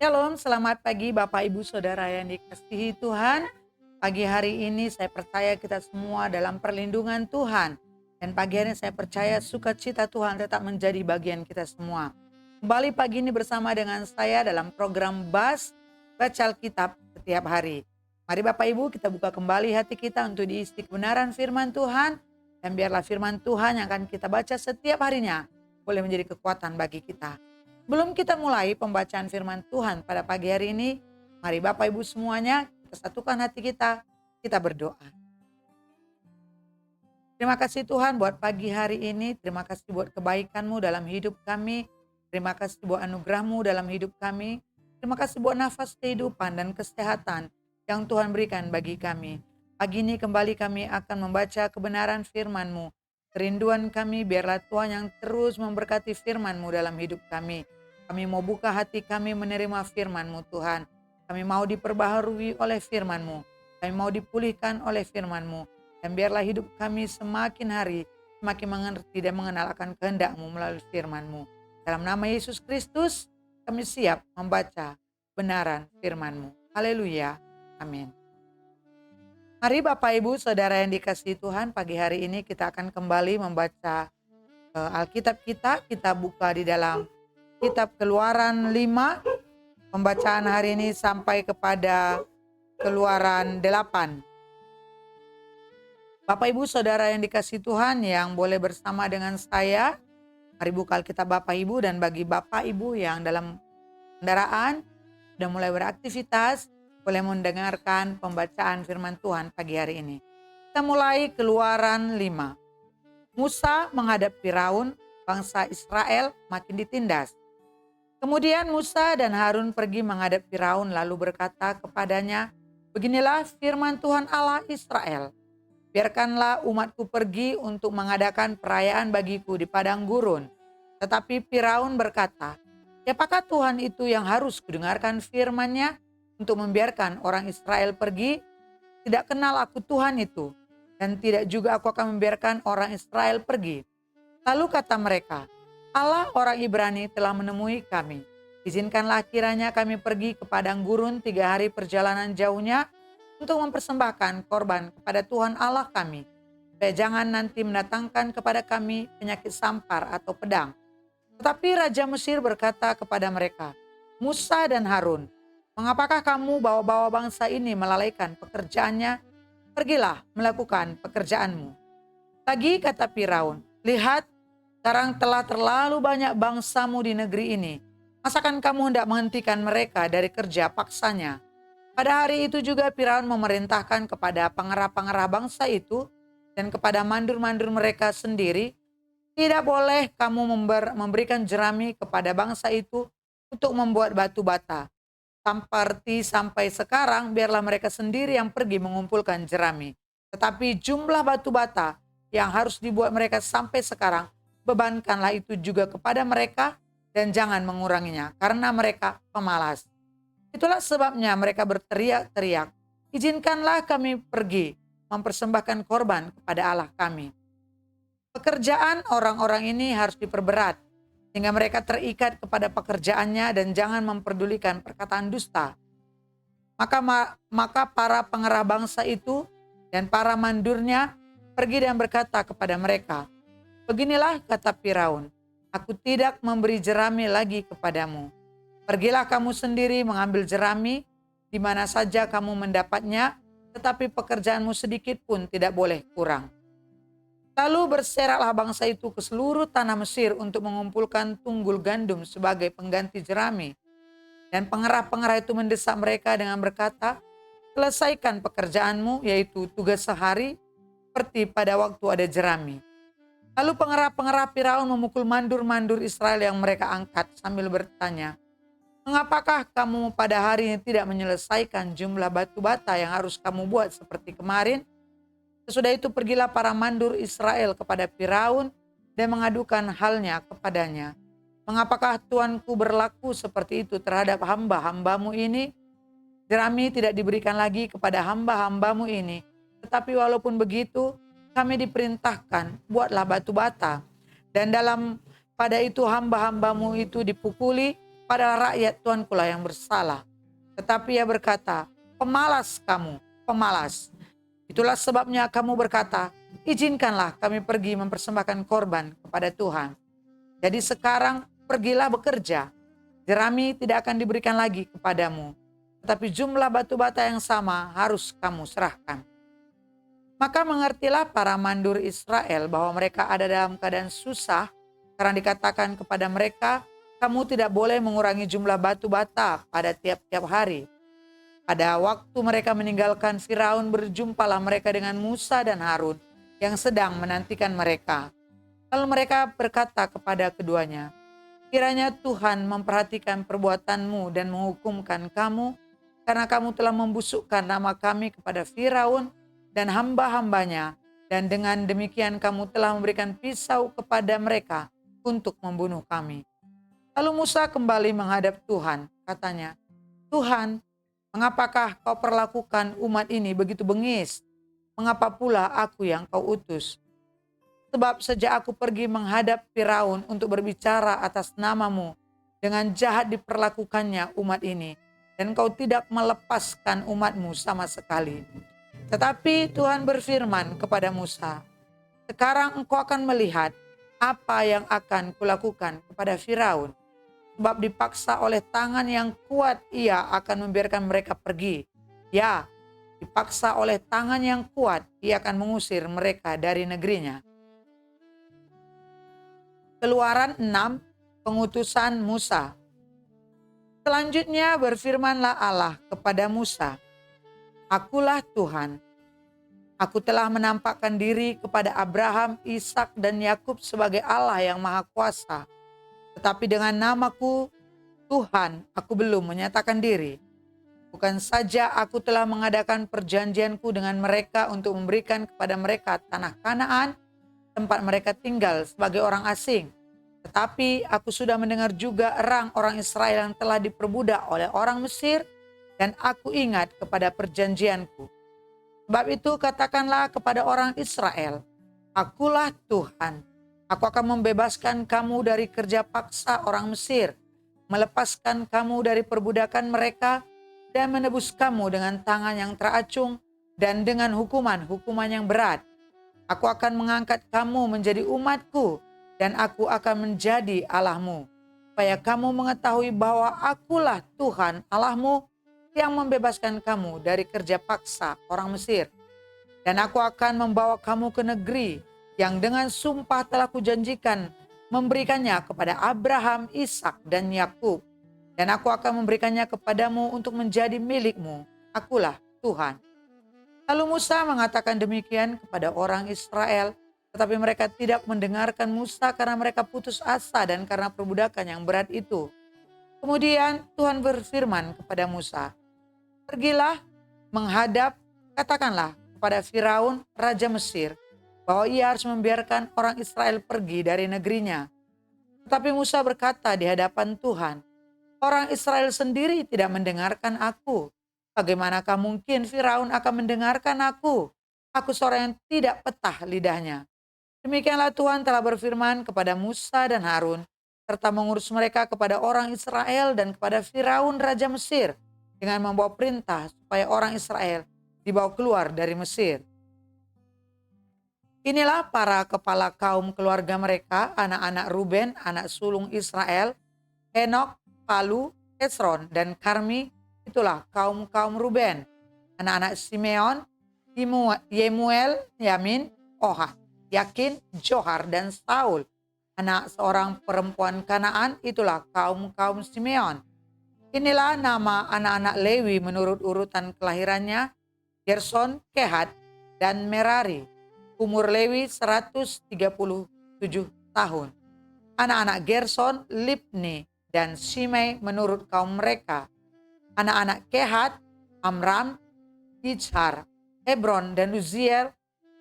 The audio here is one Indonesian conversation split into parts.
Shalom, selamat pagi Bapak Ibu Saudara yang dikasihi Tuhan. Pagi hari ini saya percaya kita semua dalam perlindungan Tuhan. Dan pagi hari ini saya percaya sukacita Tuhan tetap menjadi bagian kita semua. Kembali pagi ini bersama dengan saya dalam program BAS, Baca Alkitab setiap hari. Mari Bapak Ibu kita buka kembali hati kita untuk diisi kebenaran firman Tuhan. Dan biarlah firman Tuhan yang akan kita baca setiap harinya boleh menjadi kekuatan bagi kita. Belum kita mulai pembacaan firman Tuhan pada pagi hari ini, mari Bapak Ibu semuanya kita satukan hati kita berdoa. Terima kasih Tuhan buat pagi hari ini, terima kasih buat kebaikan-Mu dalam hidup kami, terima kasih buat anugerah-Mu dalam hidup kami, terima kasih buat nafas kehidupan dan kesehatan yang Tuhan berikan bagi kami. Pagi ini kembali kami akan membaca kebenaran firman-Mu. Kerinduan kami biarlah Tuhan yang terus memberkati firman-Mu dalam hidup kami. Kami mau buka hati kami menerima firman-Mu Tuhan. Kami mau diperbaharui oleh firman-Mu. Kami mau dipulihkan oleh firman-Mu. Dan biarlah hidup kami semakin hari semakin mengerti dan mengenal akan kehendak-Mu melalui firman-Mu. Dalam nama Yesus Kristus kami siap membaca kebenaran firman-Mu. Haleluya. Amin. Mari Bapak Ibu Saudara yang dikasihi Tuhan, pagi hari ini kita akan kembali membaca Alkitab kita. Kita buka di dalam Kitab Keluaran 5, pembacaan hari ini sampai kepada Keluaran 8. Bapak Ibu Saudara yang dikasihi Tuhan yang boleh bersama dengan saya, mari buka Alkitab Bapak Ibu, dan bagi Bapak Ibu yang dalam kendaraan sudah mulai beraktivitas, boleh mendengarkan pembacaan firman Tuhan pagi hari ini. Kita mulai Keluaran 5. Musa menghadap Firaun, bangsa Israel makin ditindas. Kemudian Musa dan Harun pergi menghadap Firaun lalu berkata kepadanya, "Beginilah firman Tuhan Allah Israel. Biarkanlah umatku pergi untuk mengadakan perayaan bagiku di padang gurun." Tetapi Firaun berkata, "Siapakah Tuhan itu yang harus kudengarkan firman-Nya untuk membiarkan orang Israel pergi? Tidak kenal aku Tuhan itu, dan tidak juga aku akan membiarkan orang Israel pergi." Lalu kata mereka, "Allah orang Ibrani telah menemui kami. Izinkanlah kiranya kami pergi ke padang gurun 3 hari perjalanan jauhnya untuk mempersembahkan korban kepada Tuhan Allah kami. Supaya jangan nanti mendatangkan kepada kami penyakit sampar atau pedang." Tetapi Raja Mesir berkata kepada mereka, "Musa dan Harun, mengapakah kamu bawa-bawa bangsa ini melalaikan pekerjaannya? Pergilah melakukan pekerjaanmu." Lagi kata Firaun, "Lihat, sekarang telah terlalu banyak bangsamu di negeri ini. Masakan kamu hendak menghentikan mereka dari kerja paksanya?" Pada hari itu juga Firaun memerintahkan kepada pengarah-pengarah bangsa itu dan kepada mandur-mandur mereka sendiri, "Tidak boleh kamu memberikan jerami kepada bangsa itu untuk membuat batu bata. Sampai sekarang biarlah mereka sendiri yang pergi mengumpulkan jerami. Tetapi jumlah batu bata yang harus dibuat mereka sampai sekarang, bebankanlah itu juga kepada mereka dan jangan menguranginya, karena mereka pemalas." Itulah sebabnya mereka berteriak-teriak, "Izinkanlah kami pergi mempersembahkan korban kepada Allah kami." Pekerjaan orang-orang ini harus diperberat, sehingga mereka terikat kepada pekerjaannya dan jangan memperdulikan perkataan dusta. Maka para pengarah bangsa itu dan para mandurnya pergi dan berkata kepada mereka, "Beginilah kata Firaun, aku tidak memberi jerami lagi kepadamu. Pergilah kamu sendiri mengambil jerami di mana saja kamu mendapatnya, tetapi pekerjaanmu sedikit pun tidak boleh kurang." Lalu berseraklah bangsa itu ke seluruh tanah Mesir untuk mengumpulkan tunggul gandum sebagai pengganti jerami. Dan pengerah-pengerah itu mendesak mereka dengan berkata, "Selesaikan pekerjaanmu, yaitu tugas sehari, seperti pada waktu ada jerami." Lalu pengerah-pengerah Firaun memukul mandur-mandur Israel yang mereka angkat sambil bertanya, "Mengapakah kamu pada hari ini tidak menyelesaikan jumlah batu bata yang harus kamu buat seperti kemarin?" Sesudah itu pergilah para mandur Israel kepada Firaun dan mengadukan halnya kepadanya. "Mengapakah tuanku berlaku seperti itu terhadap hamba-hambamu ini? Jerami tidak diberikan lagi kepada hamba-hambamu ini. Tetapi walaupun begitu, kami diperintahkan, buatlah batu bata. Dan pada itu hamba-hambamu itu dipukuli padahal rakyat Tuankulah yang bersalah. Tetapi ia berkata, pemalas kamu, pemalas. Itulah sebabnya kamu berkata, izinkanlah kami pergi mempersembahkan korban kepada Tuhan. Jadi sekarang pergilah bekerja. Jerami tidak akan diberikan lagi kepadamu, tetapi jumlah batu bata yang sama harus kamu serahkan. Maka mengertilah para mandur Israel bahwa mereka ada dalam keadaan susah, karena dikatakan kepada mereka, kamu tidak boleh mengurangi jumlah batu bata pada tiap-tiap hari. Pada waktu mereka meninggalkan Firaun, berjumpalah mereka dengan Musa dan Harun yang sedang menantikan mereka. Lalu mereka berkata kepada keduanya, kiranya Tuhan memperhatikan perbuatanmu dan menghukumkan kamu, karena kamu telah membusukkan nama kami kepada Firaun dan hamba-hambanya, dan dengan demikian kamu telah memberikan pisau kepada mereka untuk membunuh kami. Lalu Musa kembali menghadap Tuhan, katanya, Tuhan, mengapakah kau perlakukan umat ini begitu bengis? Mengapa pula aku yang kau utus? Sebab sejak aku pergi menghadap Firaun untuk berbicara atas namamu, dengan jahat diperlakukannya umat ini, dan kau tidak melepaskan umatmu sama sekali. Tetapi Tuhan berfirman kepada Musa, sekarang engkau akan melihat apa yang akan kulakukan kepada Firaun. Sebab dipaksa oleh tangan yang kuat ia akan membiarkan mereka pergi. Ya, dipaksa oleh tangan yang kuat ia akan mengusir mereka dari negerinya. Keluaran 6, pengutusan Musa. Selanjutnya berfirmanlah Allah kepada Musa, Akulah Tuhan. Aku telah menampakkan diri kepada Abraham, Ishak, dan Yakub sebagai Allah yang Maha Kuasa. Tetapi dengan namaku, Tuhan, aku belum menyatakan diri. Bukan saja aku telah mengadakan perjanjianku dengan mereka untuk memberikan kepada mereka tanah Kanaan, tempat mereka tinggal sebagai orang asing. Tetapi aku sudah mendengar juga erang orang Israel yang telah diperbudak oleh orang Mesir, dan aku ingat kepada perjanjianku. Sebab itu katakanlah kepada orang Israel, Akulah Tuhan. Aku akan membebaskan kamu dari kerja paksa orang Mesir, melepaskan kamu dari perbudakan mereka, dan menebus kamu dengan tangan yang teracung dan dengan hukuman-hukuman yang berat. Aku akan mengangkat kamu menjadi umatku, dan aku akan menjadi Allahmu, supaya kamu mengetahui bahwa akulah Tuhan Allahmu yang membebaskan kamu dari kerja paksa orang Mesir. Dan aku akan membawa kamu ke negeri yang dengan sumpah telah kujanjikan memberikannya kepada Abraham, Ishak, dan Yakub. Dan aku akan memberikannya kepadamu untuk menjadi milikmu. Akulah Tuhan. Lalu Musa mengatakan demikian kepada orang Israel, tetapi mereka tidak mendengarkan Musa karena mereka putus asa dan karena perbudakan yang berat itu. Kemudian Tuhan berfirman kepada Musa, pergilah menghadap, katakanlah kepada Firaun, Raja Mesir, bahwa ia harus membiarkan orang Israel pergi dari negerinya. Tetapi Musa berkata di hadapan Tuhan, orang Israel sendiri tidak mendengarkan aku. Bagaimanakah mungkin Firaun akan mendengarkan aku? Aku seorang yang tidak petah lidahnya. Demikianlah Tuhan telah berfirman kepada Musa dan Harun, serta mengurus mereka kepada orang Israel dan kepada Firaun Raja Mesir, dengan membawa perintah supaya orang Israel dibawa keluar dari Mesir. Inilah para kepala kaum keluarga mereka, anak-anak Ruben, anak sulung Israel, Henok, Palu, Hesron, dan Karmi. Itulah kaum-kaum Ruben. Anak-anak Simeon, Yemuel, Yamin, Ohat, Yakin, Johar, dan Saul. Anak seorang perempuan Kanaan, itulah kaum-kaum Simeon. Inilah nama anak-anak Lewi menurut urutan kelahirannya, Gerson, Kehat, dan Merari. Umur Lewi 137 tahun. Anak-anak Gerson, Libni, dan Shimei menurut kaum mereka. Anak-anak Kehat, Amram, Izhar, Hebron, dan Uziel.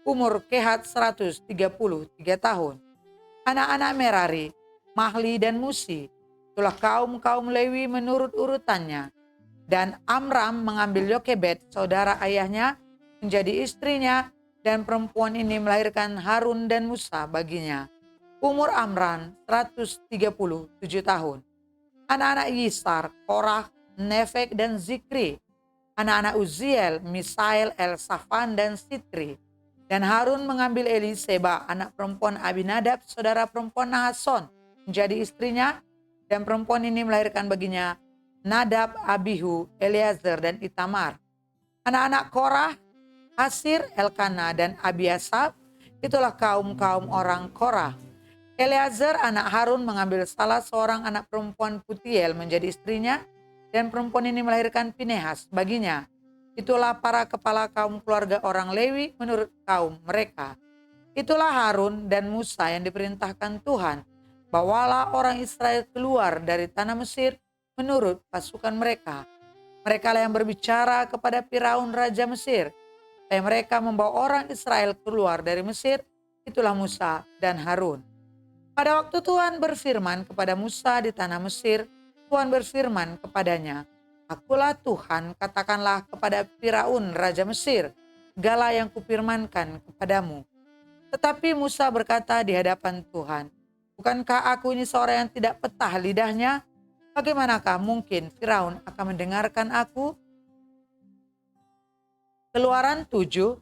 Umur Kehat 133 tahun. Anak-anak Merari, Mahli, dan Musi. Itulah kaum-kaum Lewi menurut urutannya. Dan Amram mengambil Yokebed, saudara ayahnya, menjadi istrinya, dan perempuan ini melahirkan Harun dan Musa baginya. Umur Amram 137 tahun. Anak-anak Yisar, Korah, Nefek, dan Zikri. Anak-anak Uziel, Misael, Elsafan, dan Sitri. Dan Harun mengambil Eliseba, anak perempuan Abinadab, saudara perempuan Nahason, menjadi istrinya. Dan perempuan ini melahirkan baginya Nadab, Abihu, Eleazar, dan Itamar. Anak-anak Korah, Hasir, Elkana, dan Abiasaf. Itulah kaum-kaum orang Korah. Eleazar anak Harun mengambil salah seorang anak perempuan Putiel menjadi istrinya, dan perempuan ini melahirkan Pinehas baginya. Itulah para kepala kaum keluarga orang Lewi menurut kaum mereka. Itulah Harun dan Musa yang diperintahkan Tuhan. Bawalah orang Israel keluar dari tanah Mesir menurut pasukan mereka. Mereka lah yang berbicara kepada Firaun Raja Mesir, supaya mereka membawa orang Israel keluar dari Mesir. Itulah Musa dan Harun. Pada waktu Tuhan berfirman kepada Musa di tanah Mesir, Tuhan berfirman kepadanya, "Akulah Tuhan, katakanlah kepada Firaun Raja Mesir, segala yang kupirmankan kepadamu." Tetapi Musa berkata di hadapan Tuhan, "Bukankah aku ini seorang yang tidak petah lidahnya? Bagaimanakah mungkin Firaun akan mendengarkan aku?" Keluaran 7,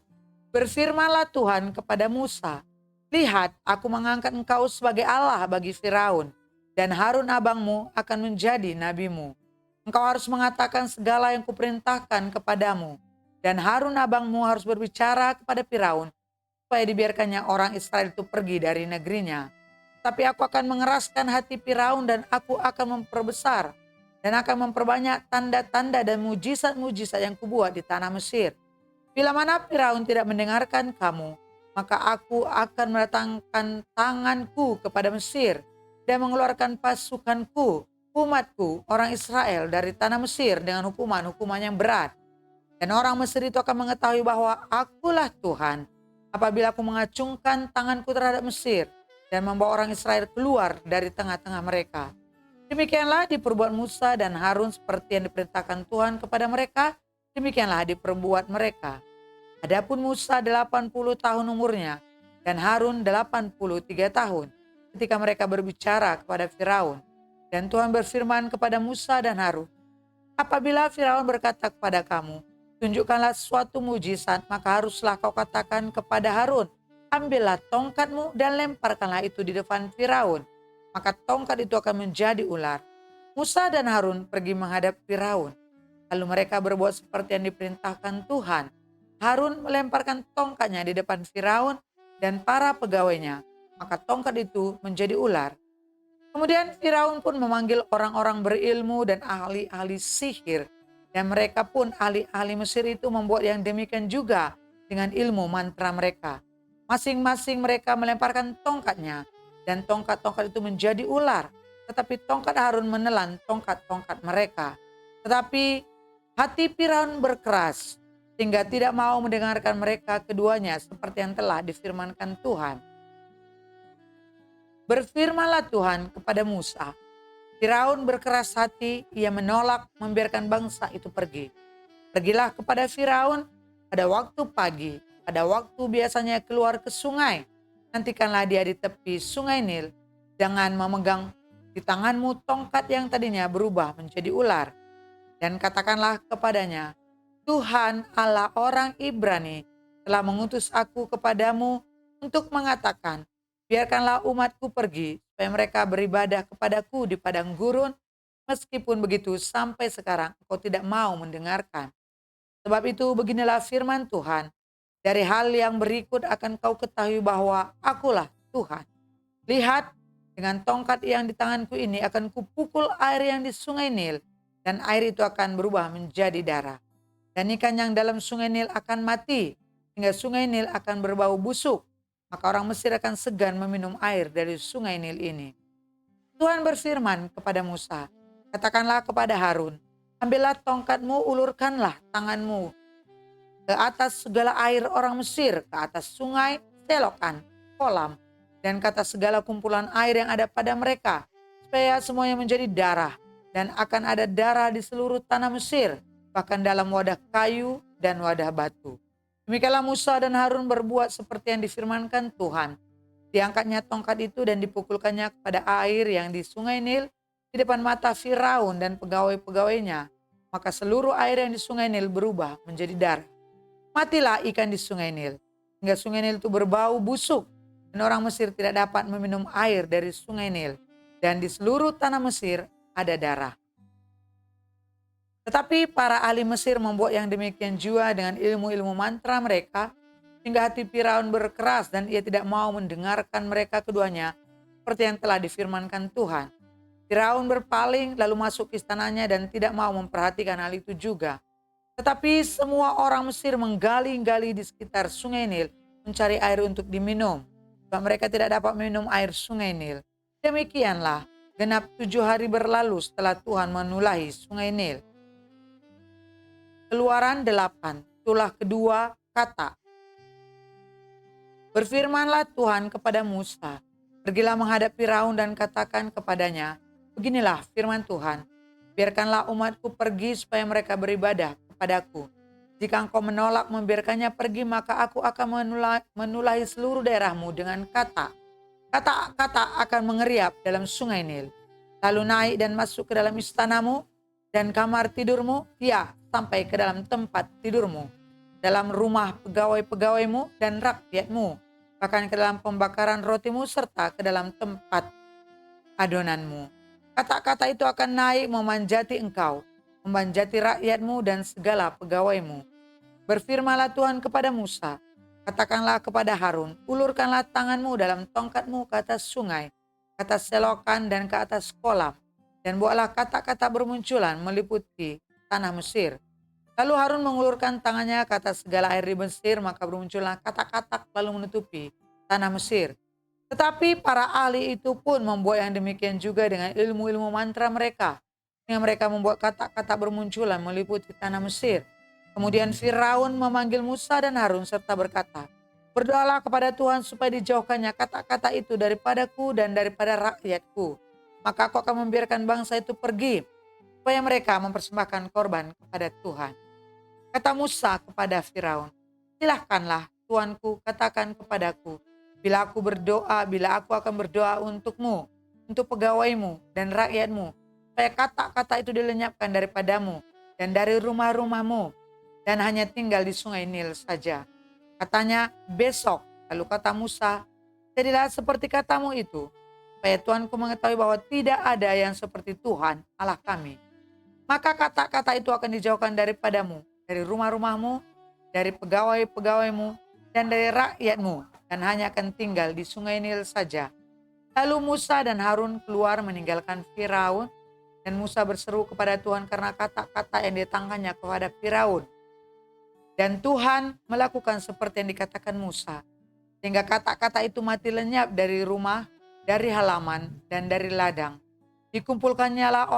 berfirmanlah Tuhan kepada Musa, "Lihat, aku mengangkat engkau sebagai Allah bagi Firaun, dan Harun abangmu akan menjadi nabimu. Engkau harus mengatakan segala yang kuperintahkan kepadamu, dan Harun abangmu harus berbicara kepada Firaun, supaya dibiarkannya orang Israel itu pergi dari negerinya. Tapi aku akan mengeraskan hati Firaun, dan aku akan memperbesar dan akan memperbanyak tanda-tanda dan mujizat-mujizat yang kubuat di tanah Mesir. Bila mana Firaun tidak mendengarkan kamu, maka aku akan mendatangkan tanganku kepada Mesir dan mengeluarkan pasukanku, umatku, orang Israel dari tanah Mesir dengan hukuman-hukuman yang berat. Dan orang Mesir itu akan mengetahui bahwa akulah Tuhan apabila aku mengacungkan tanganku terhadap Mesir dan membawa orang Israel keluar dari tengah-tengah mereka." Demikianlah diperbuat Musa dan Harun seperti yang diperintahkan Tuhan kepada mereka, demikianlah diperbuat mereka. Adapun Musa 80 tahun umurnya dan Harun 83 tahun ketika mereka berbicara kepada Firaun. Dan Tuhan berfirman kepada Musa dan Harun, "Apabila Firaun berkata kepada kamu, tunjukkanlah suatu mujizat, maka haruslah kau katakan kepada Harun, ambillah tongkatmu dan lemparkanlah itu di depan Firaun. Maka tongkat itu akan menjadi ular." Musa dan Harun pergi menghadap Firaun. Lalu mereka berbuat seperti yang diperintahkan Tuhan. Harun melemparkan tongkatnya di depan Firaun dan para pegawainya, maka tongkat itu menjadi ular. Kemudian Firaun pun memanggil orang-orang berilmu dan ahli-ahli sihir, dan mereka pun ahli-ahli Mesir itu membuat yang demikian juga dengan ilmu mantra mereka. Masing-masing mereka melemparkan tongkatnya, dan tongkat-tongkat itu menjadi ular. Tetapi tongkat Harun menelan tongkat-tongkat mereka. Tetapi hati Firaun berkeras, sehingga tidak mau mendengarkan mereka keduanya seperti yang telah difirmankan Tuhan. Berfirmanlah Tuhan kepada Musa, "Firaun berkeras hati, ia menolak membiarkan bangsa itu pergi. Pergilah kepada Firaun pada waktu pagi, pada waktu biasanya keluar ke sungai. Nantikanlah dia di tepi sungai Nil, jangan memegang di tanganmu tongkat yang tadinya berubah menjadi ular. Dan katakanlah kepadanya, Tuhan Allah orang Ibrani telah mengutus aku kepadamu untuk mengatakan, biarkanlah umatku pergi supaya mereka beribadah kepadaku di padang gurun. Meskipun begitu sampai sekarang engkau tidak mau mendengarkan. Sebab itu beginilah firman Tuhan, dari hal yang berikut akan kau ketahui bahwa akulah Tuhan. Lihat, dengan tongkat yang di tanganku ini akan kupukul air yang di sungai Nil, dan air itu akan berubah menjadi darah. Dan ikan yang dalam sungai Nil akan mati, hingga sungai Nil akan berbau busuk. Maka orang Mesir akan segan meminum air dari sungai Nil ini. Tuhan berfirman kepada Musa, katakanlah kepada Harun, ambillah tongkatmu, ulurkanlah tanganmu ke atas segala air orang Mesir, ke atas sungai, selokan, kolam, dan ke atas segala kumpulan air yang ada pada mereka, supaya semuanya menjadi darah, dan akan ada darah di seluruh tanah Mesir, bahkan dalam wadah kayu dan wadah batu. Demikianlah Musa dan Harun berbuat seperti yang difirmankan Tuhan. Diangkatnya tongkat itu dan dipukulkannya kepada air yang di sungai Nil, di depan mata Firaun dan pegawai-pegawainya, maka seluruh air yang di sungai Nil berubah menjadi darah. Matilah ikan di sungai Nil, hingga sungai Nil itu berbau busuk, dan orang Mesir tidak dapat meminum air dari sungai Nil, dan di seluruh tanah Mesir ada darah. Tetapi para ahli Mesir membuat yang demikian juga dengan ilmu-ilmu mantra mereka, hingga hati Firaun berkeras dan ia tidak mau mendengarkan mereka keduanya, seperti yang telah difirmankan Tuhan. Firaun berpaling lalu masuk ke istananya dan tidak mau memperhatikan hal itu juga. Tetapi semua orang Mesir menggali-gali di sekitar sungai Nil mencari air untuk diminum, sebab mereka tidak dapat minum air sungai Nil. Demikianlah genap 7 hari berlalu setelah Tuhan menulahi sungai Nil. Keluaran 8, tulah kedua kata. Berfirmanlah Tuhan kepada Musa, pergilah menghadap Firaun dan katakan kepadanya, beginilah firman Tuhan, biarkanlah umatku pergi supaya mereka beribadah kepadaku. Jika engkau menolak membiarkannya pergi, maka aku akan menulahi seluruh daerahmu dengan kata-kata akan mengeriap dalam sungai Nil. Lalu naik dan masuk ke dalam istanamu dan kamar tidurmu, ya sampai ke dalam tempat tidurmu, dalam rumah pegawai-pegawaimu dan rakyatmu, bahkan ke dalam pembakaran rotimu serta ke dalam tempat adonanmu. Kata-kata itu akan naik memanjati engkau, memanjati rakyatmu dan segala pegawaimu. Berfirmanlah Tuhan kepada Musa, katakanlah kepada Harun, ulurkanlah tanganmu dalam tongkatmu ke atas sungai, ke atas selokan dan ke atas kolam, dan buatlah kata-kata bermunculan meliputi tanah Mesir. Lalu Harun mengulurkan tangannya ke atas segala air di Mesir, maka bermuncullah kata-kata lalu menutupi tanah Mesir. Tetapi para ahli itu pun membuat yang demikian juga dengan ilmu-ilmu mantra mereka, yang mereka membuat kata-kata bermunculan meliputi tanah Mesir. Kemudian Firaun memanggil Musa dan Harun serta berkata, berdoalah kepada Tuhan supaya dijauhkannya kata-kata itu daripadaku dan daripada rakyatku. Maka aku akan membiarkan bangsa itu pergi, supaya mereka mempersembahkan korban kepada Tuhan. Kata Musa kepada Firaun, silahkanlah Tuanku katakan kepadaku, bila aku akan berdoa untukmu, untuk pegawaimu dan rakyatmu, supaya kata-kata itu dilenyapkan daripadamu dan dari rumah-rumahmu, dan hanya tinggal di sungai Nil saja. Katanya, besok. Lalu kata Musa, jadilah seperti katamu itu, supaya Tuanku mengetahui bahwa tidak ada yang seperti Tuhan Allah kami. Maka kata-kata itu akan dijauhkan daripadamu, dari rumah-rumahmu, dari pegawai-pegawaimu, dan dari rakyatmu, dan hanya akan tinggal di sungai Nil saja. Lalu Musa dan Harun keluar meninggalkan Firaun, dan Musa berseru kepada Tuhan karena kata-kata yang ditangkannya kepada Firaun. Dan Tuhan melakukan seperti yang dikatakan Musa, sehingga kata-kata itu mati lenyap dari rumah, dari halaman, dan dari ladang. Dikumpulkanlah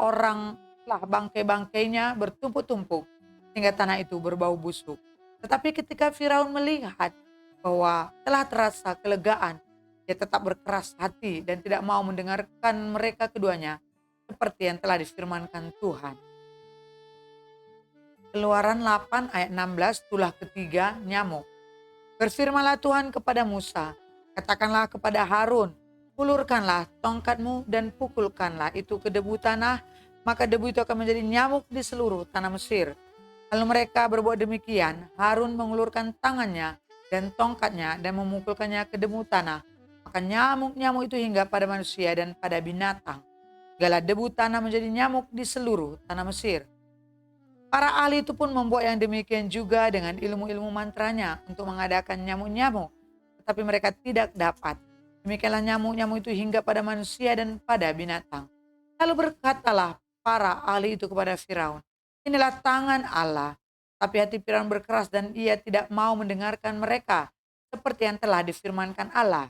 orang lah bangkai-bangkainya bertumpuk-tumpuk, sehingga tanah itu berbau busuk. Tetapi ketika Firaun melihat bahwa telah terasa kelegaan, dia tetap berkeras hati dan tidak mau mendengarkan mereka keduanya, seperti yang telah difirmankan Tuhan. Keluaran 8 ayat 16, tulah ketiga, nyamuk. Berfirmanlah Tuhan kepada Musa, katakanlah kepada Harun, ulurkanlah tongkatmu dan pukulkanlah itu ke debu tanah, maka debu itu akan menjadi nyamuk di seluruh tanah Mesir. Lalu mereka berbuat demikian, Harun mengulurkan tangannya dan tongkatnya dan memukulkannya ke debu tanah, maka nyamuk-nyamuk itu hingga pada manusia dan pada binatang. Segala debu tanah menjadi nyamuk di seluruh tanah Mesir. Para ahli itu pun membuat yang demikian juga dengan ilmu-ilmu mantranya untuk mengadakan nyamuk-nyamuk, tetapi mereka tidak dapat. Demikianlah nyamuk-nyamuk itu hingga pada manusia dan pada binatang. Lalu berkatalah para ahli itu kepada Firaun, inilah tangan Allah. Tapi hati Firaun berkeras dan ia tidak mau mendengarkan mereka, seperti yang telah difirmankan Allah.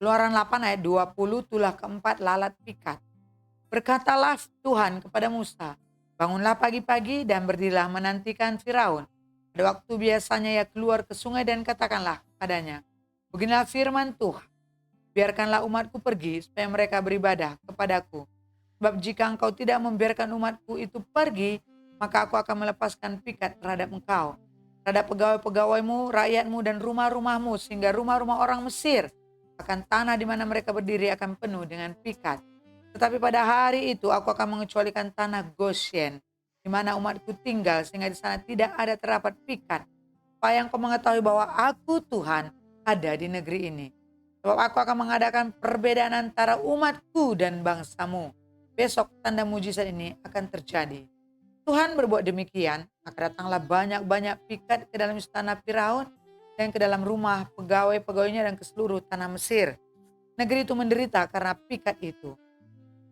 Keluaran 8 ayat 20, tulah keempat lalat pikat. Berkatalah Tuhan kepada Musa, bangunlah pagi-pagi dan berdirilah menantikan Firaun. Pada waktu biasanya ia keluar ke sungai dan katakanlah padanya, beginilah firman Tuhan, biarkanlah umatku pergi supaya mereka beribadah kepadaku. Sebab jika engkau tidak membiarkan umatku itu pergi, maka aku akan melepaskan pikat terhadap engkau, terhadap pegawai-pegawaimu, rakyatmu, dan rumah-rumahmu, sehingga rumah-rumah orang Mesir akan tanah di mana mereka berdiri akan penuh dengan pikat. Tetapi pada hari itu aku akan mengecualikan tanah Goshen, di mana umatku tinggal, sehingga di sana tidak ada terdapat pikat. Supaya engkau mengetahui bahwa aku Tuhan ada di negeri ini. Sebab aku akan mengadakan perbedaan antara umatku dan bangsamu. Besok tanda mujizat ini akan terjadi. Tuhan berbuat demikian, maka datanglah banyak-banyak pikat ke dalam istana Firaun dan ke dalam rumah pegawai-pegawainya dan ke seluruh tanah Mesir. Negeri itu menderita karena pikat itu.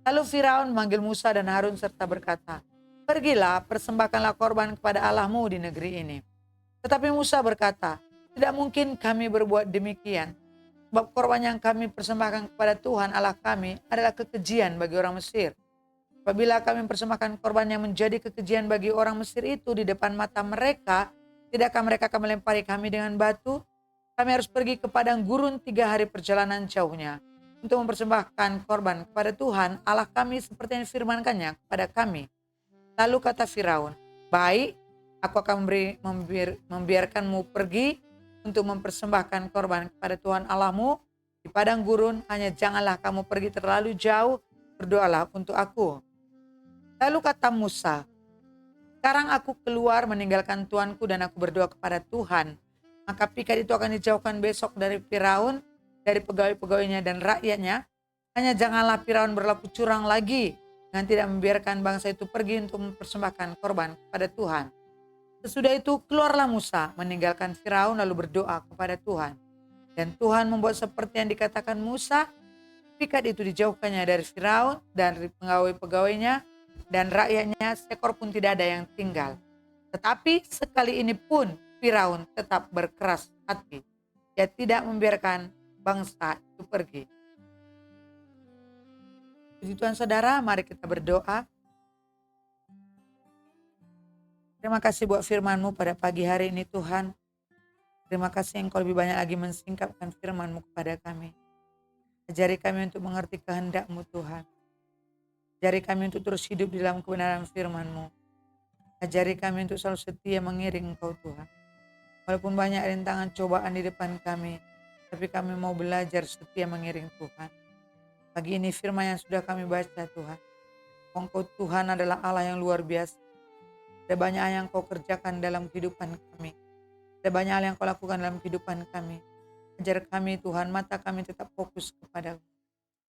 Lalu Firaun memanggil Musa dan Harun serta berkata, "Pergilah, persembahkanlah korban kepada Allahmu di negeri ini." Tetapi Musa berkata, "Tidak mungkin kami berbuat demikian, sebab korban yang kami persembahkan kepada Tuhan Allah kami adalah kekejian bagi orang Mesir. Apabila kami mempersembahkan korban yang menjadi kekejian bagi orang Mesir itu di depan mata mereka, tidakkah mereka akan melempari kami dengan batu? Kami harus pergi ke padang gurun 3 hari perjalanan jauhnya untuk mempersembahkan korban kepada Tuhan Allah kami seperti yang difirmankannya kepada kami." Lalu kata Firaun, "Baik, aku akan membiarkanmu pergi untuk mempersembahkan korban kepada Tuhan Allahmu di padang gurun, hanya janganlah kamu pergi terlalu jauh, berdoalah untuk aku." Lalu kata Musa, "Sekarang aku keluar meninggalkan tuanku dan aku berdoa kepada Tuhan. Maka pikat itu akan dijauhkan besok dari Firaun, dari pegawai-pegawainya dan rakyatnya. Hanya janganlah Firaun berlaku curang lagi dengan tidak membiarkan bangsa itu pergi untuk mempersembahkan korban kepada Tuhan." Sesudah itu keluarlah Musa meninggalkan Firaun lalu berdoa kepada Tuhan. Dan Tuhan membuat seperti yang dikatakan Musa, pikat itu dijauhkannya dari Firaun dan dari pegawai-pegawainya dan rakyatnya, seekor pun tidak ada yang tinggal. Tetapi sekali ini pun Firaun tetap berkeras hati. Dia tidak membiarkan bangsa itu pergi. Puji Tuhan saudara, mari kita berdoa. Terima kasih buat firman-Mu pada pagi hari ini Tuhan. Terima kasih Engkau lebih banyak lagi mensingkapkan firman-Mu kepada kami. Ajari kami untuk mengerti kehendak-Mu Tuhan. Ajari kami untuk terus hidup di dalam kebenaran firman-Mu. Ajari kami untuk selalu setia mengiring Engkau Tuhan. Walaupun banyak rintangan cobaan di depan kami, tapi kami mau belajar setia mengiring Tuhan. Pagi ini firman yang sudah kami baca Tuhan. Engkau Tuhan adalah Allah yang luar biasa. Ada banyak hal yang Kau kerjakan dalam kehidupan kami. Ada banyak hal yang Kau lakukan dalam kehidupan kami. Ajar kami Tuhan, mata kami tetap fokus kepada-Mu.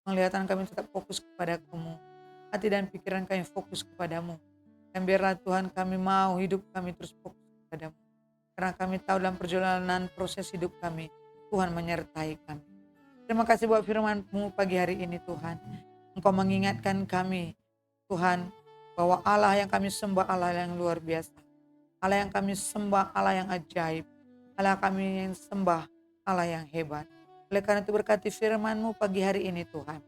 Penglihatan kami tetap fokus kepada-Mu. Hati dan pikiran kami fokus kepada-Mu. Dan biarlah Tuhan kami mau hidup kami terus fokus kepada-Mu. Karena kami tahu dalam perjalanan proses hidup kami, Tuhan menyertai kami. Terima kasih buat firman-Mu pagi hari ini Tuhan. Engkau mengingatkan kami Tuhan, bahwa Allah yang kami sembah Allah yang luar biasa. Allah yang kami sembah Allah yang ajaib. Allah kami yang sembah Allah yang hebat. Oleh karena itu berkati firman-Mu pagi hari ini Tuhan.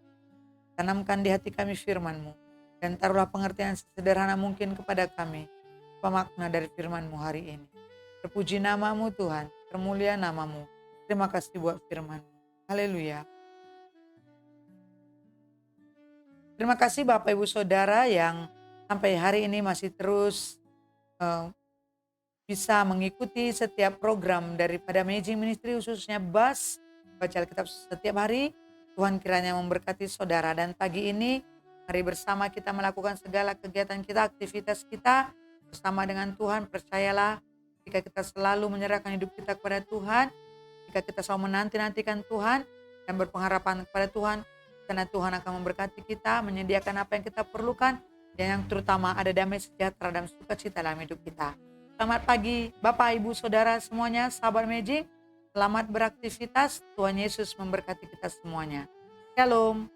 Tanamkan di hati kami firman-Mu. Dan taruhlah pengertian sederhana mungkin kepada kami. Apa makna dari firman-Mu hari ini. Terpuji nama-Mu Tuhan. Termulia nama-Mu. Terima kasih buat firman-Mu. Haleluya. Terima kasih Bapak Ibu Saudara yang sampai hari ini masih terus bisa mengikuti setiap program daripada Amazing Ministry, khususnya BAS, baca Alkitab setiap hari. Tuhan kiranya memberkati saudara. Dan pagi ini mari bersama kita melakukan segala kegiatan kita, aktivitas kita bersama dengan Tuhan. Percayalah, jika kita selalu menyerahkan hidup kita kepada Tuhan, jika kita selalu menanti-nantikan Tuhan dan berpengharapan kepada Tuhan, karena Tuhan akan memberkati kita, menyediakan apa yang kita perlukan, dan yang terutama ada damai sejahtera dan sukacita dalam hidup kita. Selamat pagi Bapak, Ibu, Saudara semuanya, sahabat Magic. Selamat beraktivitas, Tuhan Yesus memberkati kita semuanya. Shalom.